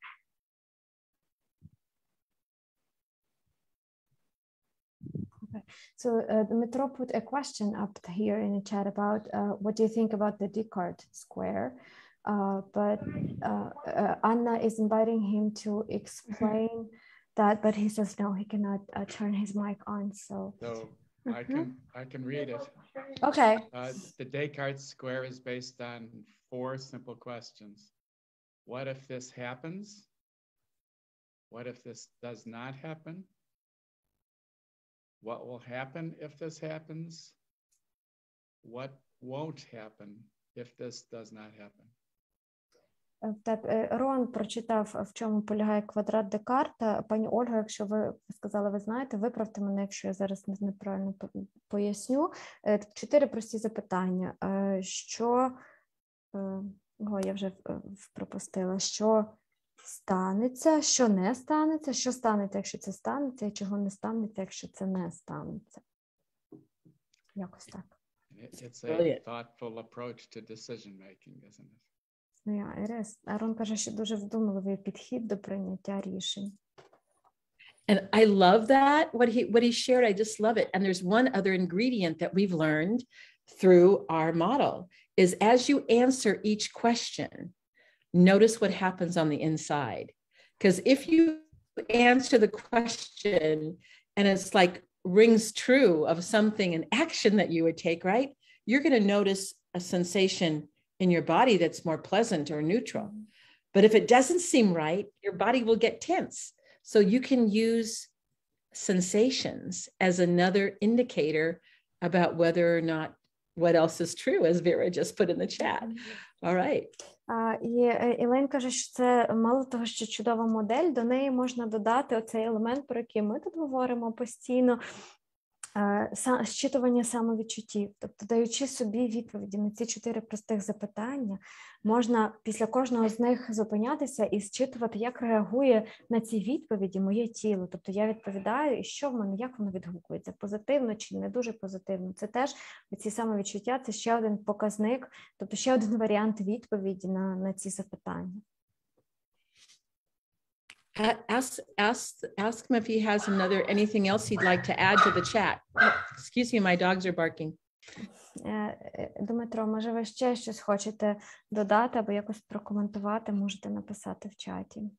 Okay. So Dmitro put a question up here in the chat about what do you think about the Descartes square? But Anna is inviting him to explain that, but he says no, he cannot turn his mic on. So I can read it. Okay. The Descartes square is based on 4 simple questions. What if this happens? What if this does not happen? What will happen if this happens? What won't happen if this does not happen? Так, Рон прочитав, в чому полягає квадрат Декарта. Пані Ольга, якщо ви сказали, ви знаєте, виправте мене, якщо я зараз неправильно поясню. 4 прості запитання. Я вже пропустила. Що станеться, що не станеться, що станеться, якщо це станеться, і чого не станеться, якщо це не станеться. Якось так. It's a thoughtful approach to decision making, isn't it? Арон каже, що дуже вдумливий підхід до прийняття рішень. And I love that, what he shared, I just love it. And there's one other ingredient that we've learned through our model is as you answer each question, notice what happens on the inside. Because if you answer the question and it's like rings true of something, an action that you would take, right? You're going to notice a sensation in your body that's more pleasant or neutral. But if it doesn't seem right, your body will get tense. So you can use sensations as another indicator about whether or not what else is true, as Vera just put in the chat. All right. І Елейн каже, що це мало того, що чудова модель, до неї можна додати оцей елемент, про який ми тут говоримо постійно, зчитування самовідчуттів. Тобто, даючи собі відповіді на ці 4 простих запитання, можна після кожного з них зупинятися і зчитувати, як реагує на ці відповіді моє тіло. Тобто я відповідаю, і що в мене, як воно відгукується, позитивно чи не дуже позитивно. Це теж ці самовідчуття, це ще один показник, тобто ще один варіант відповіді на ці запитання. Ask him if he has anything else he'd like to add to the chat. Excuse me, my dogs are barking. Дмитро, може ви ще щось хочете додати або якось прокоментувати, можете написати в чаті.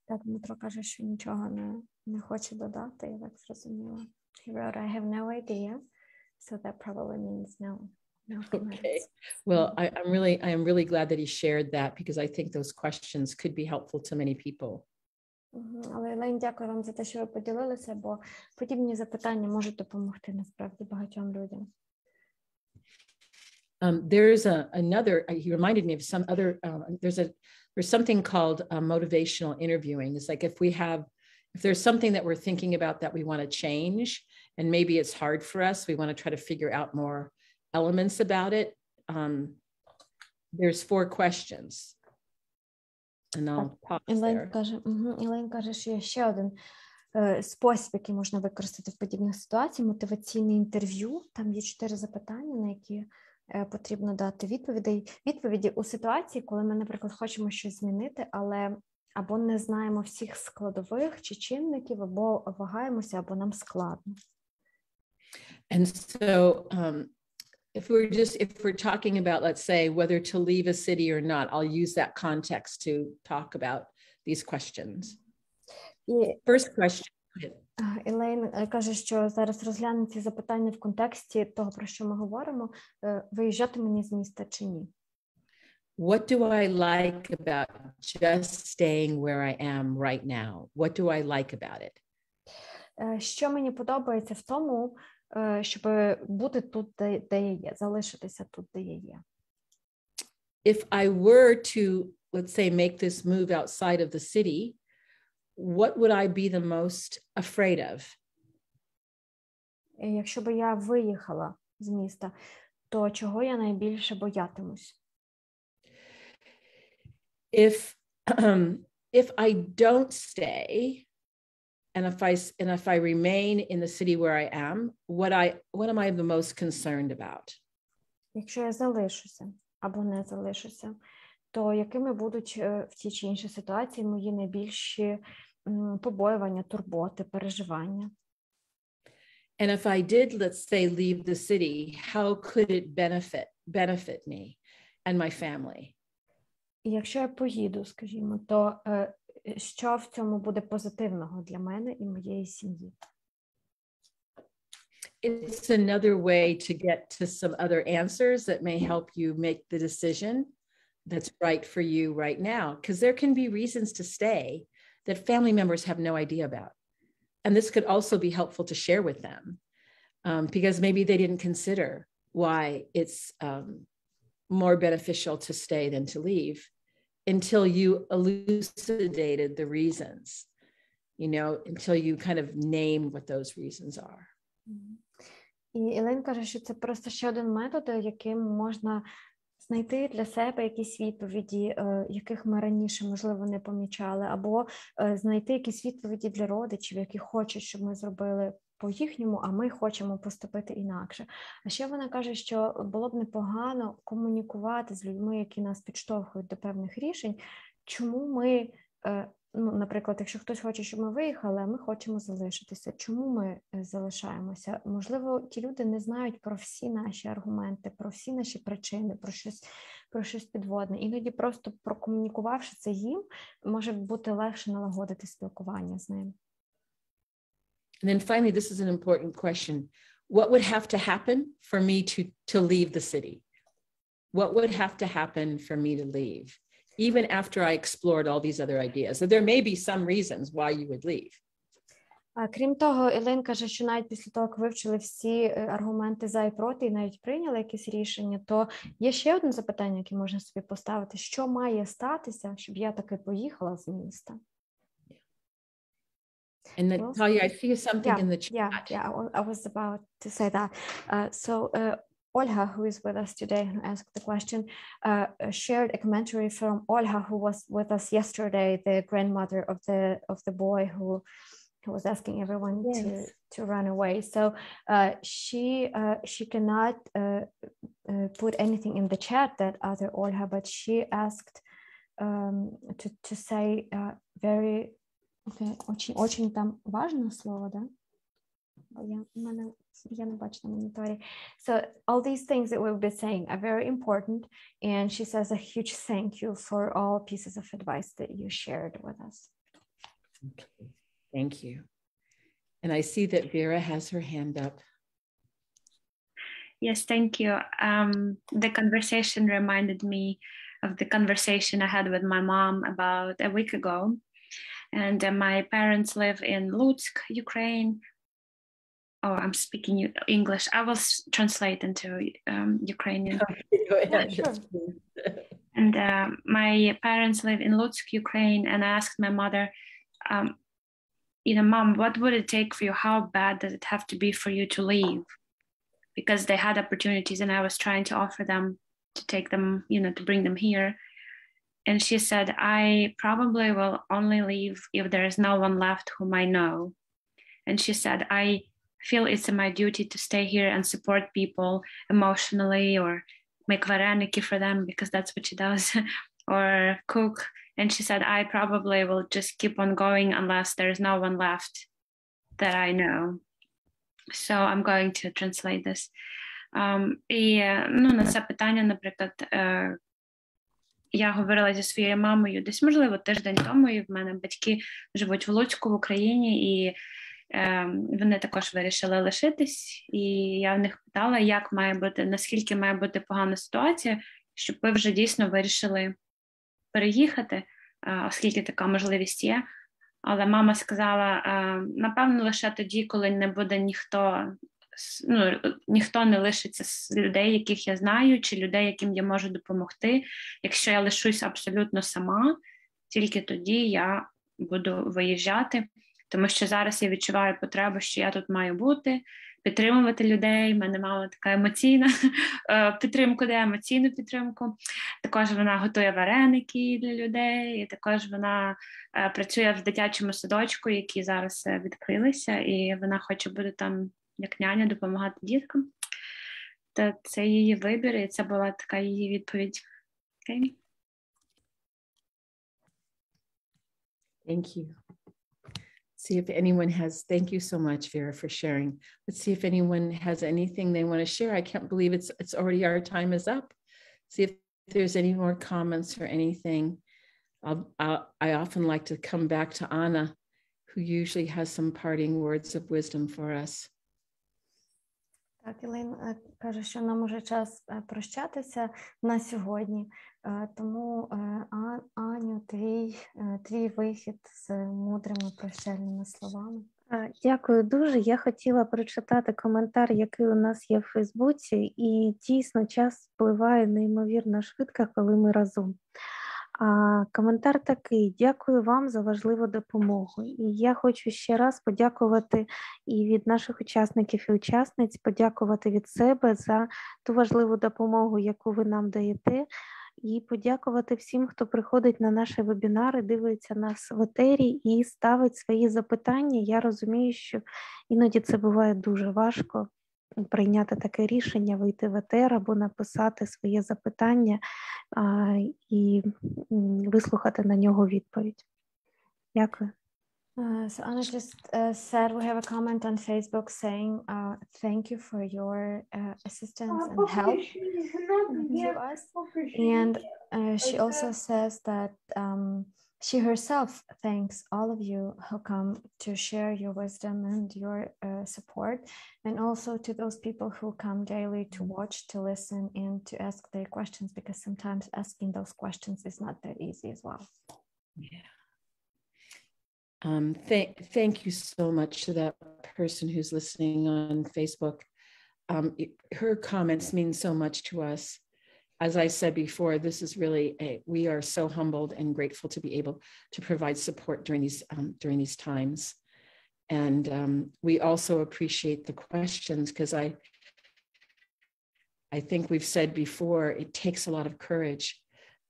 Так, Дмитро каже, що нічого не хоче додати, я так зрозуміла. He wrote, I have no idea, so that probably means no. Okay. Well, I am really glad that he shared that because I think those questions could be helpful to many people. Але, Елейн, дякую вам за те, що ви поділилися, бо подібні запитання можуть допомогти насправді багатьом людям. There's another, he reminded me of some other, there's something called motivational interviewing. It's like if there's something that we're thinking about that we want to change, and maybe it's hard for us, we want to try to figure out more elements about it. There's 4 questions. And I'll pause there. Елейн каже, що є ще один спосіб, який можна використати в подібних ситуаціях, мотиваційне інтерв'ю. Там є 4 запитання, на які потрібно дати відповіді у ситуації, коли ми, наприклад, хочемо щось змінити, але або не знаємо всіх складових чи чинників, або вагаємося, або нам складно. And so if we're talking about, let's say, whether to leave a city or not, I'll use that context to talk about these questions. First question. Елейн каже, що зараз розглянемо ці запитання в контексті того, про що ми говоримо. Виїжджати мені з міста чи ні? What do I like about just staying where I am right now? What do I like about it? Що мені подобається в тому, щоб бути тут, де я є, залишитися тут, де я є? If I were to, let's say, make this move outside of the city, what would I be the most afraid of? Якщо би я виїхала з міста, то чого я найбільше боятимусь? If I don't stay, and if I remain in the city where I am, what am I the most concerned about? Якщо я залишуся або не залишуся, то якими будуть в тій чи іншій ситуації мої найбільші побоювання, турботи, переживання? And if I did, let's say, leave the city, how could it benefit me and my family? І якщо я поїду, скажімо, то що в цьому буде позитивного для мене і моєї сім'ї? It's another way to get to some other answers that may help you make the decision that's right for you right now. Because there can be reasons to stay that family members have no idea about. And this could also be helpful to share with them because maybe they didn't consider why it's more beneficial to stay than to leave until you elucidated the reasons, until you kind of named what those reasons are. І Елейн каже, що це просто ще один метод, яким можна знайти для себе якісь відповіді, яких ми раніше, можливо, не помічали, або знайти якісь відповіді для родичів, які хочуть, щоб ми зробили по-їхньому, а ми хочемо поступити інакше. А ще вона каже, що було б непогано комунікувати з людьми, які нас підштовхують до певних рішень, чому ми ну, наприклад, якщо хтось хоче, щоб ми виїхали, а ми хочемо залишитися. Чому ми залишаємося? Можливо, ті люди не знають про всі наші аргументи, про всі наші причини, про щось підводне. Іноді просто прокомунікувавши це їм, може бути легше налагодити спілкування з ним. And then finally, this is an important question. What would have to happen for me to leave the city? What would have to happen for me to leave? Even after I explored all these other ideas. So there may be some reasons why you would leave. Крім того, Елейн каже, що навіть після того, як вивчили всі аргументи за і проти, і навіть прийняли якісь рішення, то є ще одне запитання, яке можна собі поставити. Що має статися, щоб я таки поїхала з міста? And Natalia, I see something in the chat. I was about to say that. Olga, who is with us today, who asked the question, shared a commentary from Olga, who was with us yesterday, the grandmother of the boy who was asking everyone to run away. So she cannot put anything in the chat, that other Olga, but she asked to say very. Okay, очень там важне слово, да? Я не бачу на моніторі. So all these things that we'll be saying are very important, and she says a huge thank you for all pieces of advice that you shared with us. Okay, thank you. And I see that Vera has her hand up. Yes, thank you. The conversation reminded me of the conversation I had with my mom about a week ago. And my parents live in Lutsk, Ukraine. Oh, I'm speaking English. I will translate into Ukrainian. Okay, go ahead. Yeah, sure. And my parents live in Lutsk, Ukraine. And I asked my mother, Mom, what would it take for you? How bad does it have to be for you to leave? Because they had opportunities and I was trying to offer them, to take them, to bring them here. And she said, I probably will only leave if there is no one left whom I know. And she said, I feel it's my duty to stay here and support people emotionally, or make vareniki for them, because that's what she does, or cook. And she said, I probably will just keep on going unless there is no one left that I know. So I'm going to translate this. І на це питання, наприклад, я говорила зі своєю мамою десь, можливо, тиждень тому, і в мене батьки живуть в Луцьку, в Україні, і вони також вирішили лишитись, і я в них питала, як має бути, наскільки має бути погана ситуація, щоб ви вже дійсно вирішили переїхати, оскільки така можливість є. Але мама сказала, напевно, лише тоді, коли не буде ніхто не лишиться з людей, яких я знаю, чи людей, яким я можу допомогти. Якщо я лишусь абсолютно сама, тільки тоді я буду виїжджати, тому що зараз я відчуваю потребу, що я тут маю бути, підтримувати людей. В мене мама така емоційна підтримку, дає емоційну підтримку. Також вона готує вареники для людей, і також вона працює в дитячому садочку, які зараз відкрилися, і вона хоче бути там як няня, допомагати діткам. Та це її вибір, і це була така її відповідь. Okay. Thank you. See if anyone has, thank you so much, Vera, for sharing. Let's see if anyone has anything they want to share. I can't believe it's already our time is up. See if there's any more comments or anything. I often like to come back to Anna, who usually has some parting words of wisdom for us. Так, Елейн каже, що нам уже час прощатися на сьогодні, тому, Аню, твій вихід з мудрими прощальними словами. Дякую дуже. Я хотіла прочитати коментар, який у нас є в Фейсбуці, і дійсно час впливає неймовірно швидко, коли ми разом. Коментар такий: дякую вам за важливу допомогу. І я хочу ще раз подякувати і від наших учасників і учасниць, подякувати від себе за ту важливу допомогу, яку ви нам даєте, і подякувати всім, хто приходить на наші вебінари, дивиться нас в етері і ставить свої запитання. Я розумію, що іноді це буває дуже важко прийняти таке рішення, вийти в етер або написати своє запитання і вислухати на нього відповідь. Дякую. So Anna just said we have a comment on Facebook saying thank you for your assistance and help to us. And she also says that she herself thanks all of you who come to share your wisdom and your support, and also to those people who come daily to watch, to listen, and to ask their questions, because sometimes asking those questions is not that easy as well. Yeah. Thank you so much to that person who's listening on Facebook. Her comments mean so much to us. As I said before, this is really we are so humbled and grateful to be able to provide support during these times. And we also appreciate the questions, because I think we've said before, it takes a lot of courage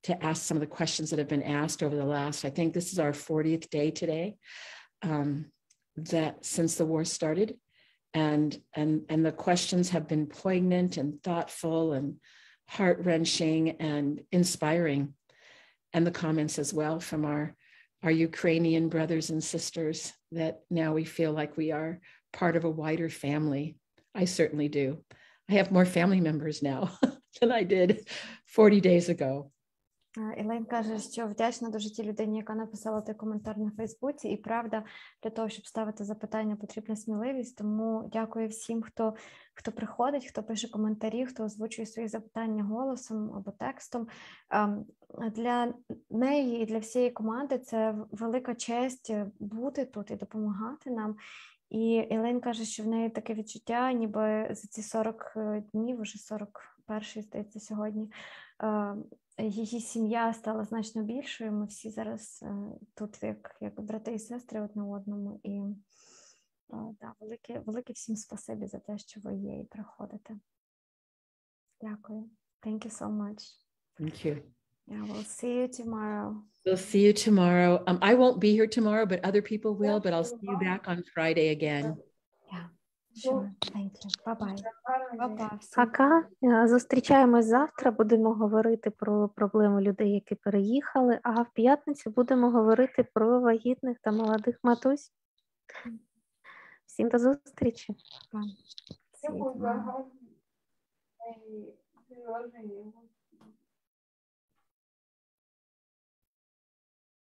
to ask some of the questions that have been asked over the last, I think this is our 40th day today, that since the war started, and the questions have been poignant and thoughtful and heart-wrenching and inspiring, and the comments as well from our Ukrainian brothers and sisters, that now we feel like we are part of a wider family. I certainly do. I have more family members now than I did 40 days ago. Елейн каже, що вдячна дуже тій людині, яка написала той коментар на Фейсбуці. І правда, для того, щоб ставити запитання, потрібна сміливість. Тому дякую всім, хто приходить, хто пише коментарі, хто озвучує свої запитання голосом або текстом. Для неї і для всієї команди це велика честь бути тут і допомагати нам. І Елейн каже, що в неї таке відчуття, ніби за ці 40 днів, уже 41-й, здається, сьогодні, її сім'я стала значно більшою. Ми всі зараз тут як брати і сестри одне одному. І да, велике всім спасибі за те, що ви є і приходите. Дякую. Thank you so much. Thank you. Yeah, we'll see you tomorrow. We'll see you tomorrow. I won't be here tomorrow, but other people will, but I'll see you back on Friday again. Yeah, sure. Thank you. Bye-bye. Bye-bye. Пока. Зустрічаємось завтра, будемо говорити про проблеми людей, які переїхали, а в п'ятницю будемо говорити про вагітних та молодих матусь. Всім до зустрічі. See you tomorrow.